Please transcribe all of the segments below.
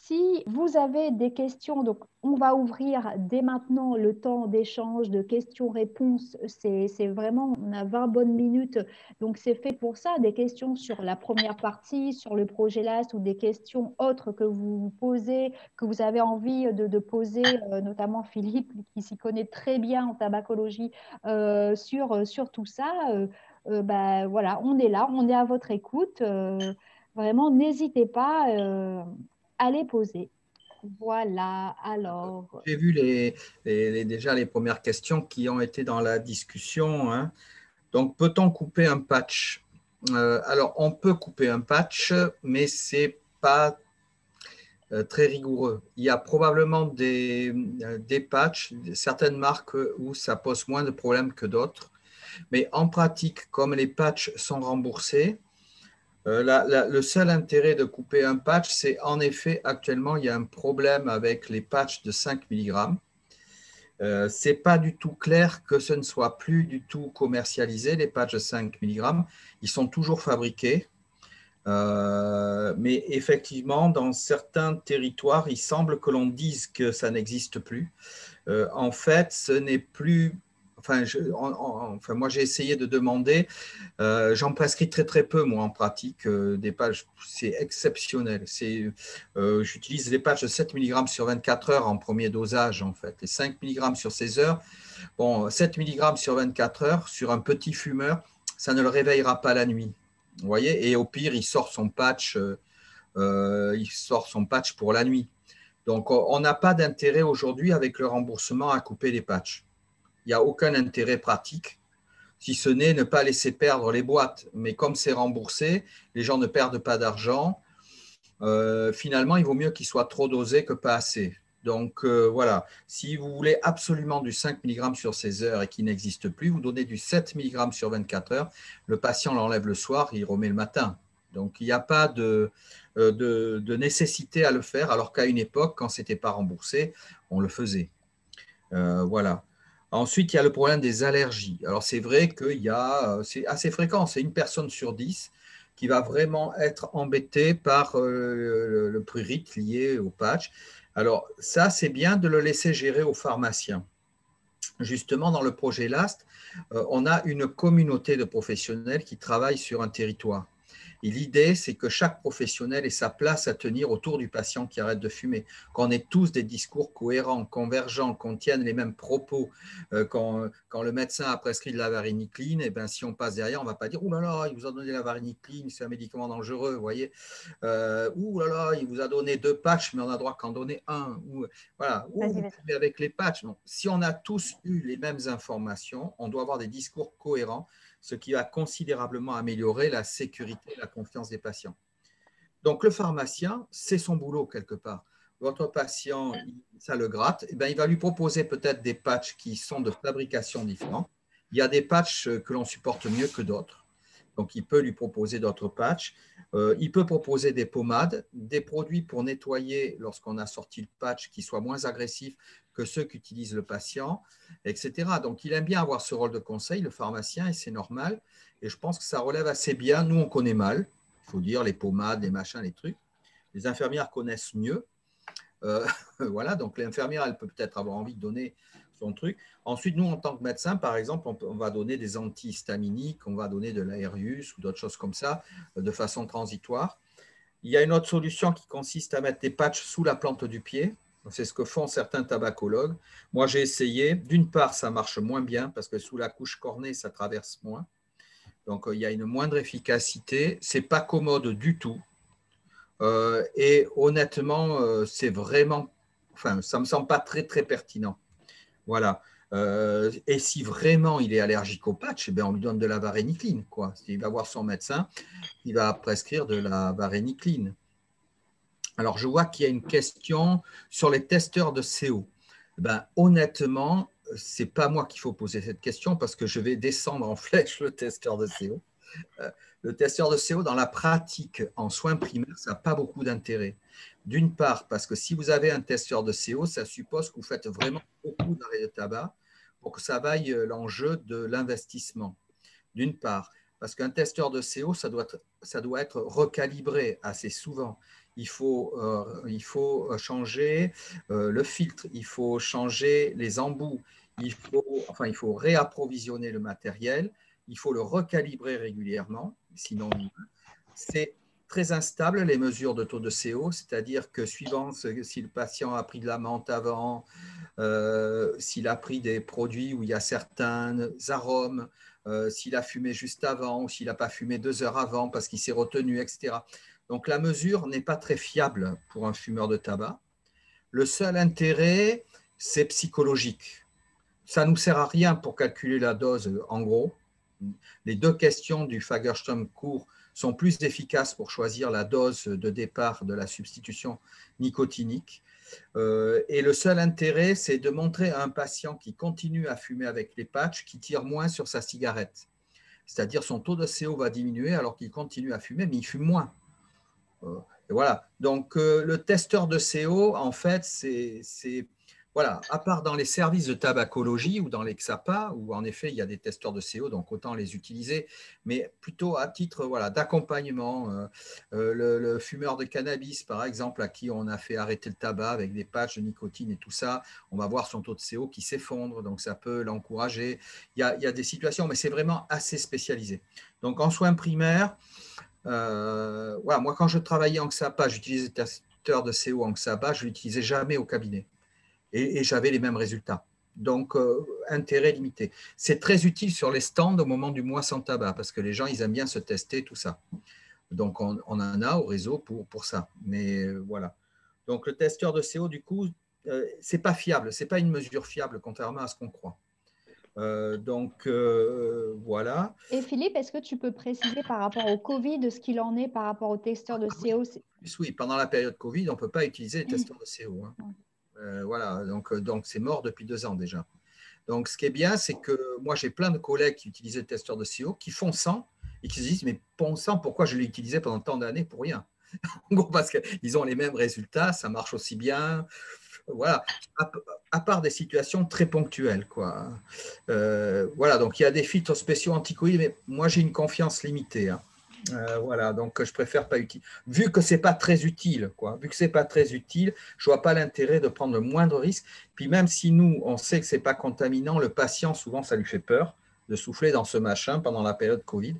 Si vous avez des questions, donc on va ouvrir dès maintenant le temps d'échange, de questions-réponses. C'est vraiment, on a 20 bonnes minutes, donc c'est fait pour ça. Des questions sur la première partie, sur le projet LAST ou des questions autres que vous posez, que vous avez envie de poser, notamment Philippe, qui s'y connaît très bien en tabacologie, sur tout ça. Bah, voilà, on est là, on est à votre écoute. Vraiment, n'hésitez pas. À les poser. Voilà, alors. J'ai vu déjà les premières questions qui ont été dans la discussion, hein. Donc, peut-on couper un patch? Alors, on peut couper un patch, mais ce n'est pas très rigoureux. Il y a probablement des patchs, certaines marques où ça pose moins de problèmes que d'autres. Mais en pratique, comme les patchs sont remboursés, le seul intérêt de couper un patch, c'est en effet, actuellement, il y a un problème avec les patchs de 5 mg. Ce n'est pas du tout clair que ce ne soit plus du tout commercialisé, les patchs de 5 mg. Ils sont toujours fabriqués. Mais effectivement, dans certains territoires, il semble que l'on dise que ça n'existe plus. En fait, ce n'est plus… Enfin, moi, j'ai essayé de demander. J'en prescris très, très peu, moi, en pratique. Des patchs, c'est exceptionnel. J'utilise les patchs de 7 mg sur 24 heures en premier dosage, en fait. Les 5 mg sur 16 heures. Bon, 7 mg sur 24 heures, sur un petit fumeur, ça ne le réveillera pas la nuit. Vous voyez? Et au pire, il sort son patch pour la nuit. Donc, on n'a pas d'intérêt aujourd'hui avec le remboursement à couper les patchs. Il n'y a aucun intérêt pratique, si ce n'est ne pas laisser perdre les boîtes. Mais comme c'est remboursé, les gens ne perdent pas d'argent. Finalement, il vaut mieux qu'il soit trop dosé que pas assez. Donc, voilà, si vous voulez absolument du 5 mg sur 16 heures et qui n'existe plus, vous donnez du 7 mg sur 24 heures. Le patient l'enlève le soir, il remet le matin. Donc, il n'y a pas de nécessité à le faire, alors qu'à une époque, quand ce n'était pas remboursé, on le faisait. Voilà. Ensuite, il y a le problème des allergies. Alors, c'est vrai que c'est assez fréquent, c'est une personne sur 10 qui va vraiment être embêtée par le prurite lié au patch. Alors, ça, c'est bien de le laisser gérer au pharmacien. Justement, dans le projet LAST, on a une communauté de professionnels qui travaillent sur un territoire. Et l'idée, c'est que chaque professionnel ait sa place à tenir autour du patient qui arrête de fumer, qu'on ait tous des discours cohérents, convergents, qu'on tienne les mêmes propos. Quand le médecin a prescrit de la varénicline, et ben, si on passe derrière, on ne va pas dire « Ouh là là, il vous a donné la varénicline, c'est un médicament dangereux, vous voyez. Ouh là là, il vous a donné 2 patchs, mais on n'a droit qu'en donner un. » Voilà, ou vous fumez avec les patchs. Donc, si on a tous eu les mêmes informations, on doit avoir des discours cohérents, ce qui va considérablement améliorer la sécurité et la confiance des patients. Donc, le pharmacien, c'est son boulot quelque part. Votre patient, ça le gratte, et bien, il va lui proposer peut-être des patchs qui sont de fabrication différente. Il y a des patchs que l'on supporte mieux que d'autres. Donc, il peut lui proposer d'autres patchs. Il peut proposer des pommades, des produits pour nettoyer lorsqu'on a sorti le patch qui soient moins agressifs que ceux qu'utilise le patient, etc. Donc, il aime bien avoir ce rôle de conseil, le pharmacien, et c'est normal. Et je pense que ça relève assez bien. Nous, on connaît mal, il faut dire, les pommades, les machins, les trucs. Les infirmières connaissent mieux. Voilà, donc l'infirmière, elle peut peut-être avoir envie de donner son truc. Ensuite, nous, en tant que médecin, par exemple, on va donner des antihistaminiques, on va donner de l'Aerius ou d'autres choses comme ça, de façon transitoire. Il y a une autre solution qui consiste à mettre des patchs sous la plante du pied. C'est ce que font certains tabacologues. Moi, j'ai essayé. D'une part, ça marche moins bien parce que sous la couche cornée, ça traverse moins. Donc, il y a une moindre efficacité. Ce n'est pas commode du tout. Et honnêtement, c'est vraiment… Enfin, ça ne me semble pas très, très pertinent. Voilà. Et si vraiment il est allergique au patch, eh bien, on lui donne de la varénicline, quoi. Il va voir son médecin, il va prescrire de la varénicline. Alors, je vois qu'il y a une question sur les testeurs de CO. Ben, honnêtement, ce n'est pas moi qu'il faut poser cette question parce que je vais descendre en flèche le testeur de CO. Le testeur de CO, dans la pratique, en soins primaires, ça n'a pas beaucoup d'intérêt. D'une part, parce que si vous avez un testeur de CO, ça suppose que vous faites vraiment beaucoup d'arrêts de tabac pour que ça vaille l'enjeu de l'investissement. D'une part, parce qu'un testeur de CO, ça doit être recalibré assez souvent. il faut changer le filtre, il faut changer les embouts, il faut réapprovisionner le matériel, il faut le recalibrer régulièrement, sinon c'est très instable les mesures de taux de CO, c'est-à-dire que suivant si le patient a pris de la menthe avant, s'il a pris des produits où il y a certains arômes, s'il a fumé juste avant ou s'il n'a pas fumé 2 heures avant parce qu'il s'est retenu, etc. Donc la mesure n'est pas très fiable pour un fumeur de tabac. Le seul intérêt, c'est psychologique. Ça ne nous sert à rien pour calculer la dose en gros. Les 2 questions du Fagerström court sont plus efficaces pour choisir la dose de départ de la substitution nicotinique. Et le seul intérêt, c'est de montrer à un patient qui continue à fumer avec les patchs qu'il tire moins sur sa cigarette. C'est-à-dire son taux de CO va diminuer alors qu'il continue à fumer, mais il fume moins. Et voilà. Donc, le testeur de CO, en fait, voilà, à part dans les services de tabacologie ou dans les XAPA, où en effet il y a des testeurs de CO, donc autant les utiliser, mais plutôt à titre voilà, d'accompagnement. Le fumeur de cannabis, par exemple, à qui on a fait arrêter le tabac avec des patchs de nicotine et tout ça, on va voir son taux de CO qui s'effondre, donc ça peut l'encourager. Il y a des situations, mais c'est vraiment assez spécialisé. Donc en soins primaires, voilà, moi quand je travaillais en XAPA, j'utilisais des testeurs de CO en XAPA, je ne l'utilisais jamais au cabinet. Et j'avais les mêmes résultats. Donc, intérêt limité. C'est très utile sur les stands au moment du mois sans tabac, parce que les gens, ils aiment bien se tester, tout ça. Donc, on en a au réseau pour ça. Mais voilà. Donc, le testeur de CO, du coup, ce n'est pas fiable. Ce n'est pas une mesure fiable, contrairement à ce qu'on croit. Voilà. Et Philippe, est-ce que tu peux préciser par rapport au Covid ce qu'il en est par rapport au testeur de CO? Oui, pendant la période Covid, on ne peut pas utiliser les testeurs de CO. Hein. Voilà, donc c'est mort depuis 2 ans déjà. Donc, ce qui est bien, c'est que moi, j'ai plein de collègues qui utilisaient le testeur de CO, qui font 100 et qui se disent, mais bon sang, pourquoi je l'ai utilisé pendant tant d'années pour rien? En gros, parce qu'ils ont les mêmes résultats, ça marche aussi bien. Voilà, à part des situations très ponctuelles, quoi. Voilà, donc il y a des filtres spéciaux anti-Covid, mais moi, j'ai une confiance limitée. Hein. Voilà, donc je préfère pas utiliser. Vu que c'est pas très utile, quoi. Vu que c'est pas très utile, je vois pas l'intérêt de prendre le moindre risque. Puis même si nous, on sait que c'est pas contaminant, le patient, souvent, ça lui fait peur de souffler dans ce machin pendant la période Covid.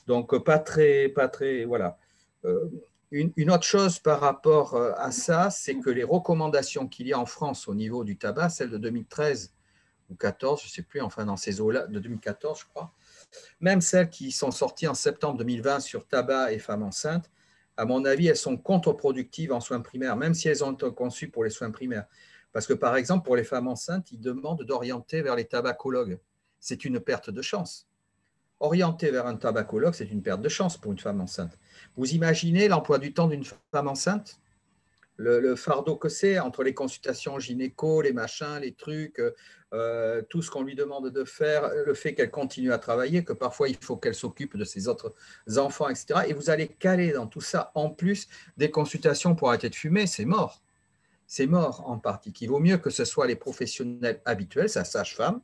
Donc pas très, voilà. Une autre chose par rapport à ça, c'est que les recommandations qu'il y a en France au niveau du tabac, celles de 2013 ou 2014, je ne sais plus, enfin dans ces eaux-là, de 2014, je crois, même celles qui sont sorties en septembre 2020 sur tabac et femmes enceintes, à mon avis, elles sont contre-productives en soins primaires, même si elles ont été conçues pour les soins primaires. Parce que, par exemple, pour les femmes enceintes, ils demandent d'orienter vers les tabacologues. C'est une perte de chance. Orienter vers un tabacologue, c'est une perte de chance pour une femme enceinte. Vous imaginez l'emploi du temps d'une femme enceinte? Le fardeau que c'est entre les consultations gynéco, les machins, les trucs, tout ce qu'on lui demande de faire, le fait qu'elle continue à travailler, que parfois il faut qu'elle s'occupe de ses autres enfants, etc. Et vous allez caler dans tout ça, en plus des consultations pour arrêter de fumer, c'est mort. C'est mort en partie. Il vaut mieux que ce soit les professionnels habituels, sa sage-femme,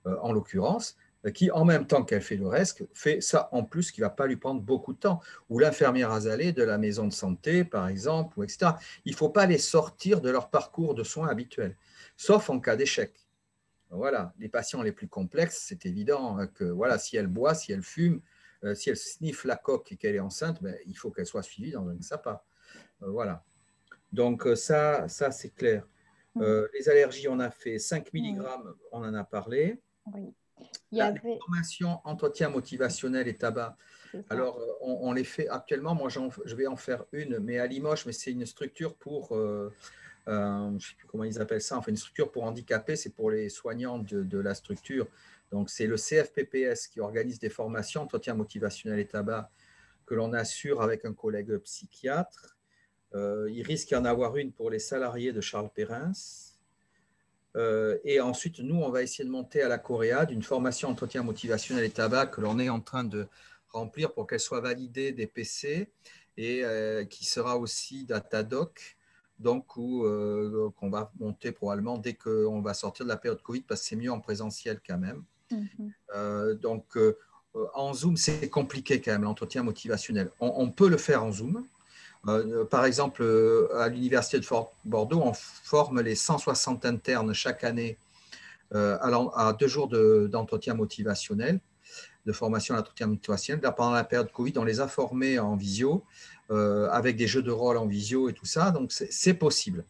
en l'occurrence, qui, en même temps qu'elle fait le reste, fait ça en plus qui ne va pas lui prendre beaucoup de temps. Ou l'infirmière azalée de la maison de santé, par exemple, ou etc. Il ne faut pas les sortir de leur parcours de soins habituel, sauf en cas d'échec. Voilà, les patients les plus complexes, c'est évident que voilà, si elle boit, si elle fume, si elle sniffe la coque et qu'elle est enceinte, ben, il faut qu'elle soit suivie dans un SAPA. Voilà. Donc ça c'est clair. Les allergies, on a fait 5 mg, on en a parlé. Oui. La formation, entretien motivationnel et tabac. Alors, on les fait actuellement. Moi, je vais en faire une, mais à Limoges, mais c'est une structure pour, je ne sais plus comment ils appellent ça, enfin une structure pour handicapés, c'est pour les soignants de la structure. Donc, c'est le CFPPS qui organise des formations, entretien motivationnel et tabac, que l'on assure avec un collègue psychiatre. Il risque d'y en avoir une pour les salariés de Charles Perrins. Et ensuite, nous, on va essayer de monter à la Coréade une formation entretien motivationnel et tabac que l'on est en train de remplir pour qu'elle soit validée des PC et qui sera aussi Datadoc, donc qu'on va monter probablement dès qu'on va sortir de la période Covid parce que c'est mieux en présentiel quand même. En Zoom, c'est compliqué quand même, l'entretien motivationnel. On peut le faire en Zoom. Par exemple, à l'Université de Bordeaux, on forme les 160 internes chaque année à 2 jours d'entretien motivationnel, de formation à l'entretien motivationnel. Là, pendant la période Covid, on les a formés en visio, avec des jeux de rôle en visio et tout ça. Donc, c'est possible.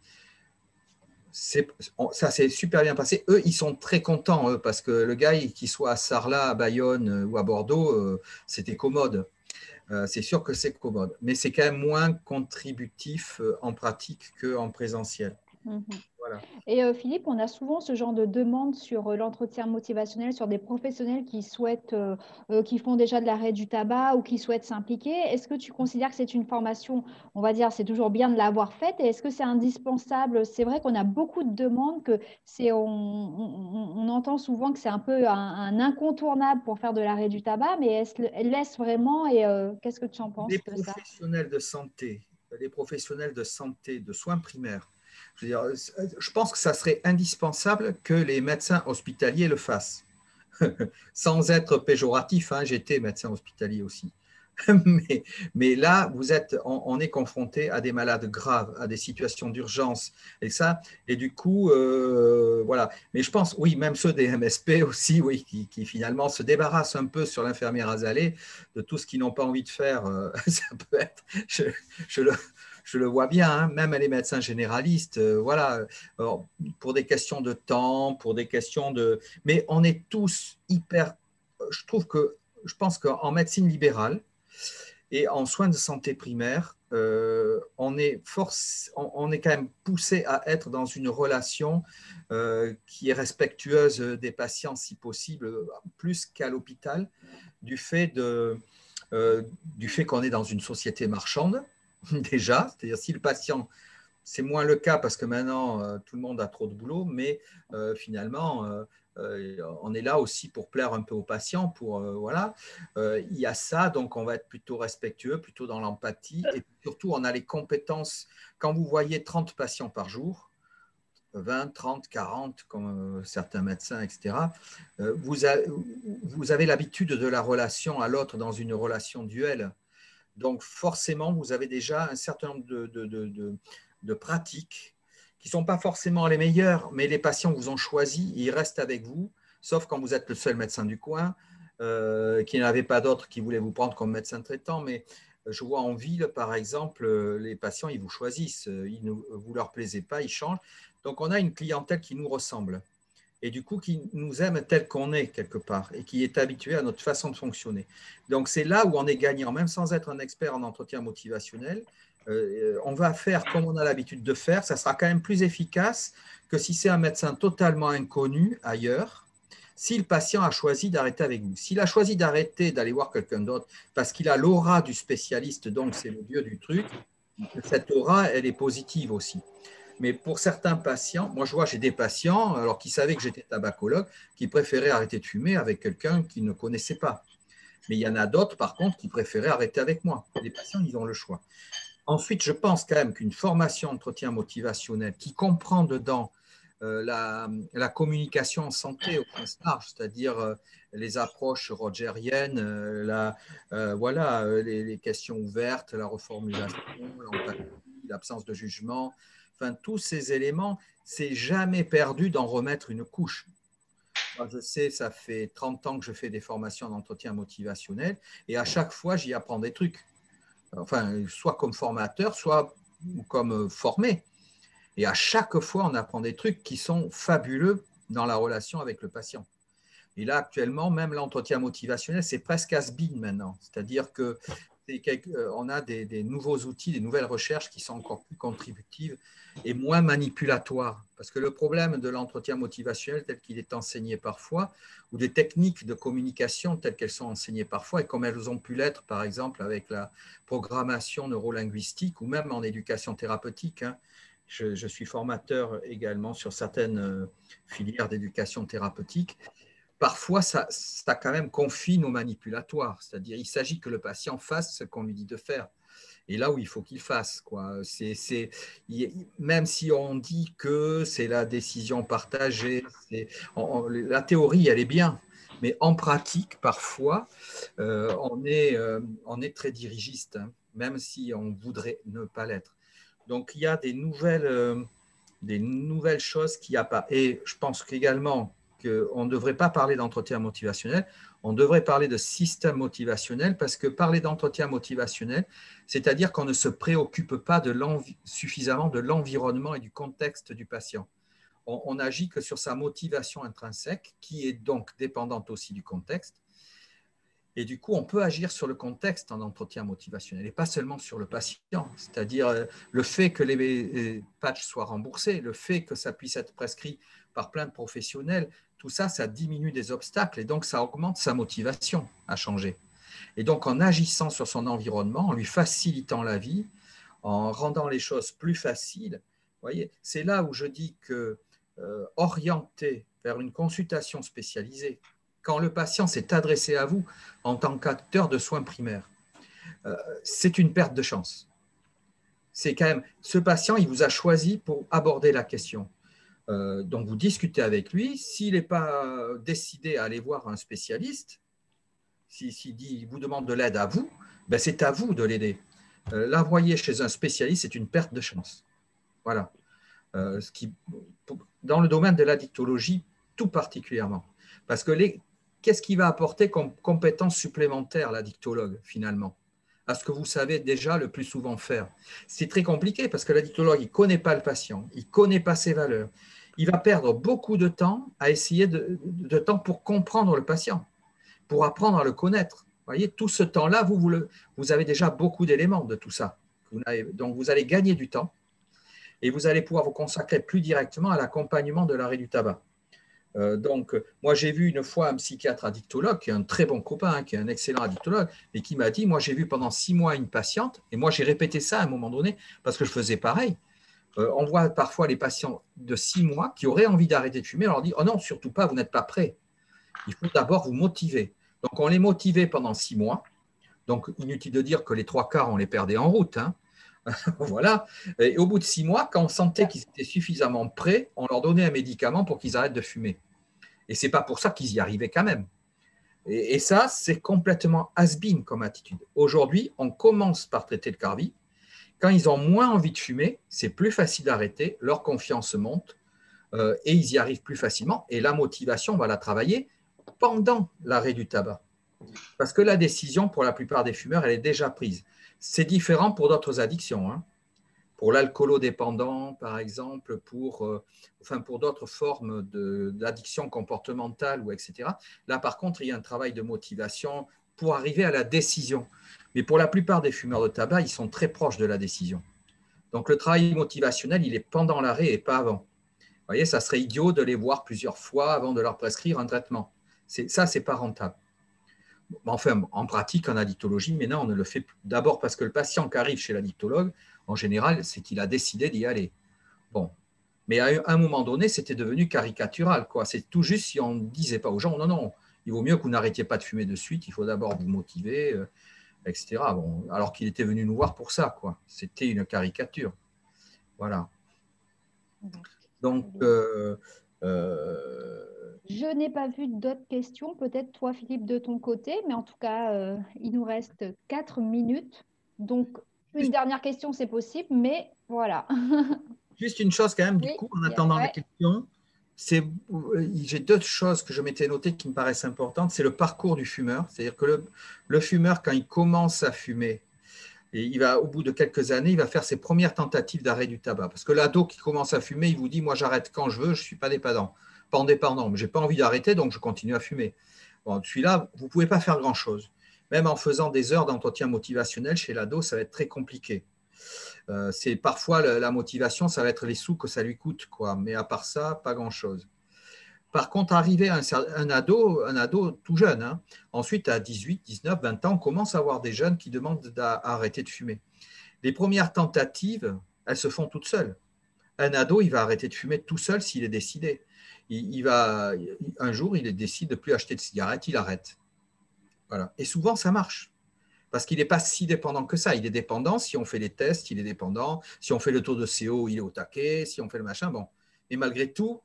Ça s'est super bien passé. Eux, ils sont très contents, eux, parce que le gars, qu'il soit à Sarlat, à Bayonne ou à Bordeaux, c'était commode. C'est sûr que c'est commode, mais c'est quand même moins contributif en pratique qu'en présentiel. Mhm. Voilà. Et Philippe, on a souvent ce genre de demande sur l'entretien motivationnel, sur des professionnels qui souhaitent, qui font déjà de l'arrêt du tabac ou qui souhaitent s'impliquer. Est-ce que tu considères que c'est une formation, on va dire, c'est toujours bien de l'avoir faite, et est-ce que c'est indispensable? C'est vrai qu'on a beaucoup de demandes, que on entend souvent que c'est un peu un incontournable pour faire de l'arrêt du tabac, mais elle laisse vraiment, et qu'est-ce que tu en Les penses de ça? professionnels de santé, de soins primaires, je veux dire, je pense que ça serait indispensable que les médecins hospitaliers le fassent. Sans être péjoratif, hein, j'étais médecin hospitalier aussi. mais là, on est confronté à des malades graves, à des situations d'urgence, et ça, et du coup, voilà. Mais je pense, oui, même ceux des MSP aussi, oui, qui finalement se débarrassent un peu sur l'infirmière Azalee de tout ce qu'ils n'ont pas envie de faire. Ça peut être, je le vois bien, hein, même les médecins généralistes, voilà, alors, pour des questions de temps, pour des questions de, mais on est tous hyper, je pense qu'en médecine libérale, et en soins de santé primaire, on est quand même poussé à être dans une relation qui est respectueuse des patients, si possible, plus qu'à l'hôpital, du fait, du fait qu'on est dans une société marchande, déjà. C'est-à-dire, si le patient, c'est moins le cas parce que maintenant, tout le monde a trop de boulot, mais finalement, on est là aussi pour plaire un peu aux patients. Voilà. Il y a ça, donc on va être plutôt respectueux, plutôt dans l'empathie. Et surtout, on a les compétences. Quand vous voyez 30 patients par jour, 20, 30, 40, comme certains médecins, etc., vous avez l'habitude de la relation à l'autre dans une relation duelle. Donc, forcément, vous avez déjà un certain nombre de pratiques qui ne sont pas forcément les meilleures, mais les patients vous ont choisi, ils restent avec vous, sauf quand vous êtes le seul médecin du coin, qui n'avait pas d'autres qui voulaient vous prendre comme médecin traitant. Mais je vois en ville, par exemple, les patients, ils vous choisissent, vous ne leur plaisez pas, ils changent. Donc, on a une clientèle qui nous ressemble et du coup qui nous aime tel qu'on est quelque part et qui est habitué à notre façon de fonctionner. Donc c'est là où on est gagnant, même sans être un expert en entretien motivationnel. On va faire comme on a l'habitude de faire, ça sera quand même plus efficace que si c'est un médecin totalement inconnu ailleurs, si le patient a choisi d'arrêter avec vous. S'il a choisi d'arrêter, d'aller voir quelqu'un d'autre, parce qu'il a l'aura du spécialiste, donc c'est le dieu du truc, cette aura, elle est positive aussi. Mais pour certains patients, moi je vois, j'ai des patients, alors qui savaient que j'étais tabacologue, qui préféraient arrêter de fumer avec quelqu'un qu'ils ne connaissaient pas. Mais il y en a d'autres, par contre, qui préféraient arrêter avec moi. Les patients, ils ont le choix. Ensuite, je pense quand même qu'une formation d'entretien motivationnel qui comprend dedans la communication en santé au sens large, c'est-à-dire les approches rogeriennes, voilà, les questions ouvertes, la reformulation, l'empathie, l'absence de jugement, enfin tous ces éléments, c'est jamais perdu d'en remettre une couche. Moi, je sais, ça fait 30 ans que je fais des formations d'entretien motivationnel et à chaque fois, j'y apprends des trucs. Enfin, soit comme formateur, soit comme formé. Et à chaque fois, on apprend des trucs qui sont fabuleux dans la relation avec le patient. Et là, actuellement, même l'entretien motivationnel, c'est presque has-been maintenant. C'est-à-dire qu'on a des nouveaux outils, des nouvelles recherches qui sont encore plus contributives et moins manipulatoires. Parce que le problème de l'entretien motivationnel tel qu'il est enseigné parfois, ou des techniques de communication telles qu'elles sont enseignées parfois, et comme elles ont pu l'être, par exemple, avec la programmation neurolinguistique ou même en éducation thérapeutique, hein. Je suis formateur également sur certaines filières d'éducation thérapeutique. Parfois, ça quand même confine au manipulatoire, c'est-à-dire il s'agit que le patient fasse ce qu'on lui dit de faire. Et là où il faut qu'il fasse, quoi. Même si on dit que c'est la décision partagée, la théorie, elle est bien, mais en pratique, parfois, on est très dirigiste, hein. même si on voudrait ne pas l'être. Donc, il y a des nouvelles choses qui apparaissent. Et je pense qu'également qu'on ne devrait pas parler d'entretien motivationnel, on devrait parler de système motivationnel, parce que parler d'entretien motivationnel, c'est-à-dire qu'on ne se préoccupe pas suffisamment de l'environnement et du contexte du patient. On n'agit que sur sa motivation intrinsèque, qui est donc dépendante aussi du contexte. Et du coup, on peut agir sur le contexte en entretien motivationnel et pas seulement sur le patient. C'est-à-dire le fait que les patchs soient remboursés, le fait que ça puisse être prescrit par plein de professionnels, tout ça, ça diminue des obstacles et donc ça augmente sa motivation à changer. Et donc, en agissant sur son environnement, en lui facilitant la vie, en rendant les choses plus faciles, vous voyez, c'est là où je dis que orienter vers une consultation spécialisée, quand le patient s'est adressé à vous en tant qu'acteur de soins primaires, c'est une perte de chance. C'est quand même, ce patient, il vous a choisi pour aborder la question. Donc, vous discutez avec lui. S'il n'est pas décidé à aller voir un spécialiste, s'il vous demande de l'aide à vous, ben c'est à vous de l'aider. L'envoyer chez un spécialiste, c'est une perte de chance. Voilà. Dans le domaine de l'addictologie, tout particulièrement. Parce que qu'est-ce qui va apporter comme compétence supplémentaire l'addictologue, finalement, à ce que vous savez déjà le plus souvent faire? C'est très compliqué parce que l'addictologue, il ne connaît pas le patient, il ne connaît pas ses valeurs. Il va perdre beaucoup de temps à essayer de temps pour comprendre le patient, pour apprendre à le connaître. Vous voyez, tout ce temps-là, vous avez déjà beaucoup d'éléments de tout ça. Donc, vous allez gagner du temps et vous allez pouvoir vous consacrer plus directement à l'accompagnement de l'arrêt du tabac. Donc, moi, j'ai vu une fois un psychiatre addictologue, qui est un très bon copain, hein, qui est un excellent addictologue, et qui m'a dit, moi, j'ai vu pendant 6 mois une patiente, et moi, j'ai répété ça à un moment donné, parce que je faisais pareil. On voit parfois les patients de 6 mois qui auraient envie d'arrêter de fumer, on leur dit, oh non, surtout pas, vous n'êtes pas prêts. Il faut d'abord vous motiver. Donc, on les motivait pendant 6 mois. Donc, inutile de dire que les 3/4, on les perdait en route, hein. Voilà. Et au bout de 6 mois, quand on sentait qu'ils étaient suffisamment prêts, on leur donnait un médicament pour qu'ils arrêtent de fumer. Et ce n'est pas pour ça qu'ils y arrivaient quand même. Et ça, c'est complètement has-been comme attitude. Aujourd'hui, on commence par traiter le CARVI. Quand ils ont moins envie de fumer, c'est plus facile d'arrêter, leur confiance monte et ils y arrivent plus facilement. Et la motivation, on va la travailler pendant l'arrêt du tabac. Parce que la décision, pour la plupart des fumeurs, elle est déjà prise. C'est différent pour d'autres addictions, hein. Pour l'alcoolodépendant, par exemple, pour d'autres formes d'addiction comportementale, ou etc. Là, par contre, il y a un travail de motivation pour arriver à la décision. Mais pour la plupart des fumeurs de tabac, ils sont très proches de la décision. Donc, le travail motivationnel, il est pendant l'arrêt et pas avant. Vous voyez, ça serait idiot de les voir plusieurs fois avant de leur prescrire un traitement. Ça, ce n'est pas rentable. Enfin, en pratique, en addictologie, maintenant, on ne le fait d'abord parce que le patient qui arrive chez l'addictologue, en général, c'est qu'il a décidé d'y aller. Bon. Mais à un moment donné, c'était devenu caricatural, quoi. C'est tout juste si on ne disait pas aux gens, non, non, il vaut mieux que vous n'arrêtiez pas de fumer de suite, il faut d'abord vous motiver, etc. Bon, alors qu'il était venu nous voir pour ça, quoi. C'était une caricature. Voilà. Donc, je n'ai pas vu d'autres questions, peut-être toi, Philippe, de ton côté, mais en tout cas, il nous reste 4 minutes. Donc, une dernière question, c'est possible, mais voilà. Juste une chose quand même, du Oui, coup, en attendant la question, j'ai 2 choses que je m'étais notées qui me paraissent importantes. C'est le parcours du fumeur. C'est-à-dire que le fumeur, quand il commence à fumer, et au bout de quelques années, il va faire ses premières tentatives d'arrêt du tabac. Parce que l'ado qui commence à fumer, il vous dit, moi j'arrête quand je veux, je ne suis pas dépendant. Pas indépendant, mais je n'ai pas envie d'arrêter, donc je continue à fumer. Bon, celui-là, vous ne pouvez pas faire grand-chose. Même en faisant des heures d'entretien motivationnel chez l'ado, ça va être très compliqué. C'est parfois la motivation, ça va être les sous que ça lui coûte, quoi. Mais à part ça, pas grand-chose. Par contre, arriver à un ado tout jeune, hein. Ensuite, à 18, 19, 20 ans, on commence à avoir des jeunes qui demandent d'arrêter de fumer. Les premières tentatives, elles se font toutes seules. Un ado, il va arrêter de fumer tout seul s'il est décidé. Un jour, il décide de ne plus acheter de cigarettes, il arrête. Voilà. Et souvent, ça marche. Parce qu'il n'est pas si dépendant que ça. Il est dépendant, si on fait les tests, il est dépendant. Si on fait le taux de CO, il est au taquet. Si on fait le machin, bon. Et malgré tout,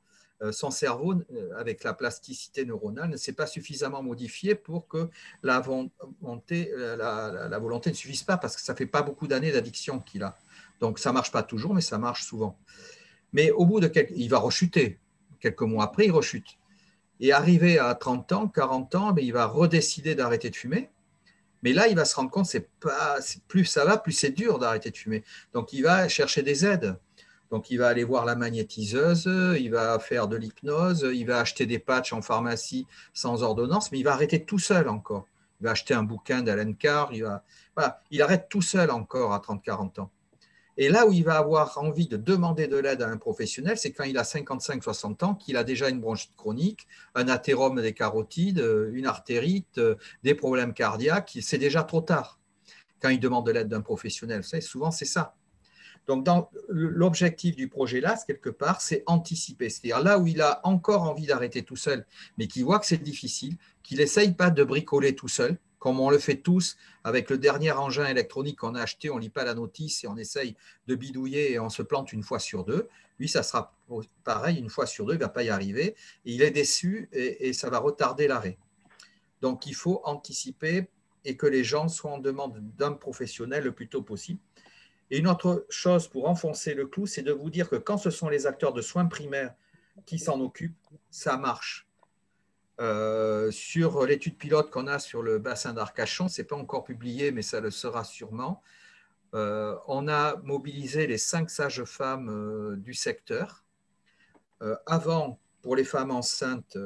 son cerveau, avec la plasticité neuronale, ne s'est pas suffisamment modifié pour que la volonté ne suffise pas, parce que ça ne fait pas beaucoup d'années d'addiction qu'il a. Donc, ça ne marche pas toujours, mais ça marche souvent. Mais au bout de il va rechuter. Quelques mois après, il rechute. Et arrivé à 30 ans, 40 ans, il va redécider d'arrêter de fumer. Mais là, il va se rendre compte que plus ça va, plus c'est dur d'arrêter de fumer. Donc, il va chercher des aides. Donc, il va aller voir la magnétiseuse, il va faire de l'hypnose, il va acheter des patchs en pharmacie sans ordonnance, mais il va arrêter tout seul encore. Il va acheter un bouquin d'Alan Carr, il arrête tout seul encore à 30-40 ans. Et là où il va avoir envie de demander de l'aide à un professionnel, c'est quand il a 55-60 ans, qu'il a déjà une bronchite chronique, un athérome des carotides, une artérite, des problèmes cardiaques. C'est déjà trop tard quand il demande de l'aide d'un professionnel. Vous savez, souvent, c'est ça. Donc, l'objectif du projet là, quelque part, c'est anticiper. C'est-à-dire là où il a encore envie d'arrêter tout seul, mais qu'il voit que c'est difficile, qu'il n'essaye pas de bricoler tout seul, comme on le fait tous avec le dernier engin électronique qu'on a acheté, on ne lit pas la notice et on essaye de bidouiller et on se plante une fois sur deux. Lui, ça sera pareil, une fois sur deux, il ne va pas y arriver. Et il est déçu et ça va retarder l'arrêt. Donc, il faut anticiper et que les gens soient en demande d'un professionnel le plus tôt possible. Et une autre chose pour enfoncer le clou, c'est de vous dire que quand ce sont les acteurs de soins primaires qui s'en occupent, ça marche. Sur l'étude pilote qu'on a sur le bassin d'Arcachon, ce n'est pas encore publié, mais ça le sera sûrement. On a mobilisé les 5 sages-femmes du secteur. Avant, pour les femmes enceintes,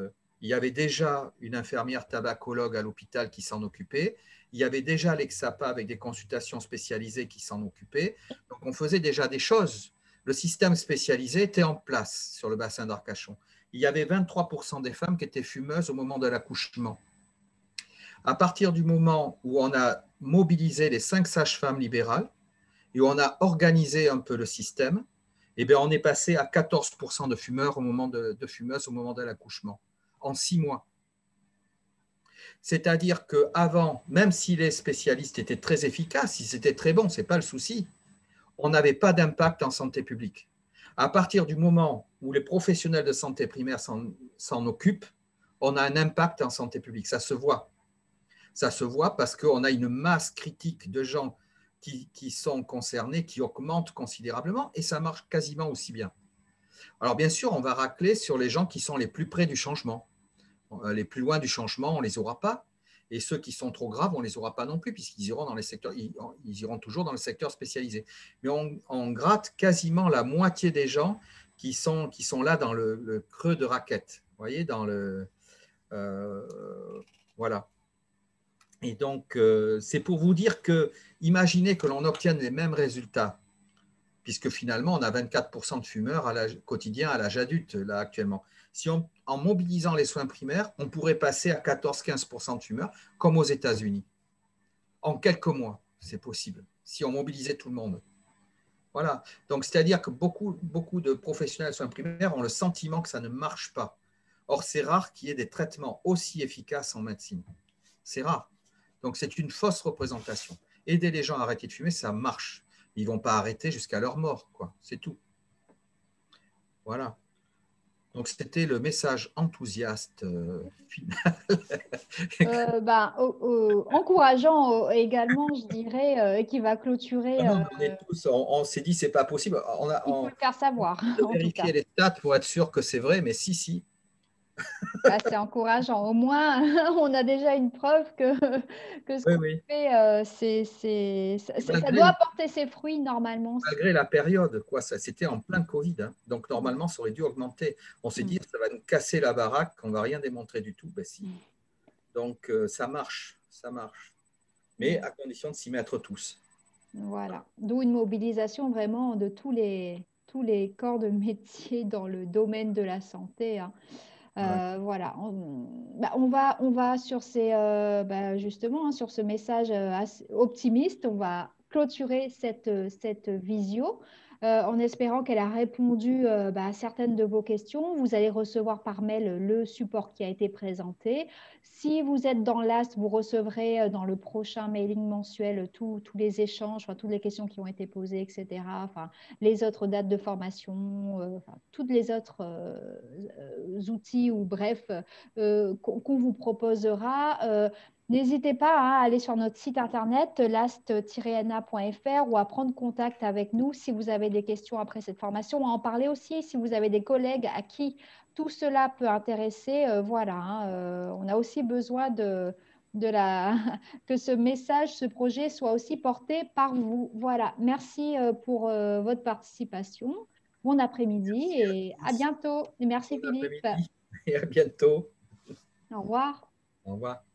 il y avait déjà une infirmière tabacologue à l'hôpital qui s'en occupait. Il y avait déjà l'Exapa avec des consultations spécialisées qui s'en occupaient. Donc, on faisait déjà des choses. Le système spécialisé était en place sur le bassin d'Arcachon. Il y avait 23% des femmes qui étaient fumeuses au moment de l'accouchement. À partir du moment où on a mobilisé les 5 sages-femmes libérales et où on a organisé un peu le système, eh bien, on est passé à 14% de fumeurs fumeuses au moment de l'accouchement, en 6 mois. C'est-à-dire qu'avant, même si les spécialistes étaient très efficaces, ils étaient très bons, ce n'est pas le souci, on n'avait pas d'impact en santé publique. À partir du moment où les professionnels de santé primaire s'en occupent, on a un impact en santé publique. Ça se voit. Ça se voit parce qu'on a une masse critique de gens qui sont concernés, qui augmente considérablement, et ça marche quasiment aussi bien. Alors bien sûr, on va racler sur les gens qui sont les plus près du changement. Les plus loin du changement, on ne les aura pas. Et ceux qui sont trop graves, on ne les aura pas non plus, puisqu'ils iront dans les secteurs, ils iront toujours dans le secteur spécialisé. Mais on gratte quasiment la moitié des gens qui sont là dans le creux de raquette. Vous voyez, dans le… voilà. Et donc, c'est pour vous dire que, imaginez que l'on obtienne les mêmes résultats, puisque finalement, on a 24% de fumeurs quotidiens à l'âge adulte, là, actuellement. Si en mobilisant les soins primaires, on pourrait passer à 14-15% de fumeurs, comme aux États-Unis. En quelques mois, c'est possible, si on mobilisait tout le monde. Voilà. Donc, c'est-à-dire que beaucoup de professionnels de soins primaires ont le sentiment que ça ne marche pas. Or, c'est rare qu'il y ait des traitements aussi efficaces en médecine. C'est rare. Donc, c'est une fausse représentation. Aider les gens à arrêter de fumer, ça marche. Ils ne vont pas arrêter jusqu'à leur mort, quoi. C'est tout. Voilà. Donc, c'était le message enthousiaste final. Encourageant également, je dirais, qui va clôturer. Non, on s'est dit, c'est pas possible. Il faut le faire savoir, en tout cas. Vérifier les stats pour être sûr que c'est vrai, mais si. C'est encourageant. Au moins, on a déjà une preuve que ce qu'on fait, ça doit porter ses fruits normalement. Malgré la période, quoi, c'était en plein Covid. Hein. Donc, normalement, ça aurait dû augmenter. On s'est dit, ça va nous casser la baraque, on ne va rien démontrer du tout. Ben, si. Donc, ça marche. Mais à condition de s'y mettre tous. Voilà. D'où une mobilisation vraiment de tous les corps de métier dans le domaine de la santé. Hein. Voilà, on va sur justement sur ce message optimiste, on va clôturer cette visio. en espérant qu'elle a répondu à certaines de vos questions. Vous allez recevoir par mail le support qui a été présenté. Si vous êtes dans l'AST, vous recevrez dans le prochain mailing mensuel tous les échanges, enfin, toutes les questions qui ont été posées, etc. Enfin, les autres dates de formation, enfin, toutes les autres outils ou bref qu'on vous proposera. N'hésitez pas à aller sur notre site internet last-na.fr ou à prendre contact avec nous si vous avez des questions après cette formation, à en parler aussi si vous avez des collègues à qui tout cela peut intéresser. Voilà, hein, on a aussi besoin que ce message, ce projet soit aussi porté par vous. Voilà, merci pour votre participation. Bon après-midi Merci et à Alice. bientôt. Merci Bon Philippe. après-midi et à bientôt. Au revoir. Au revoir.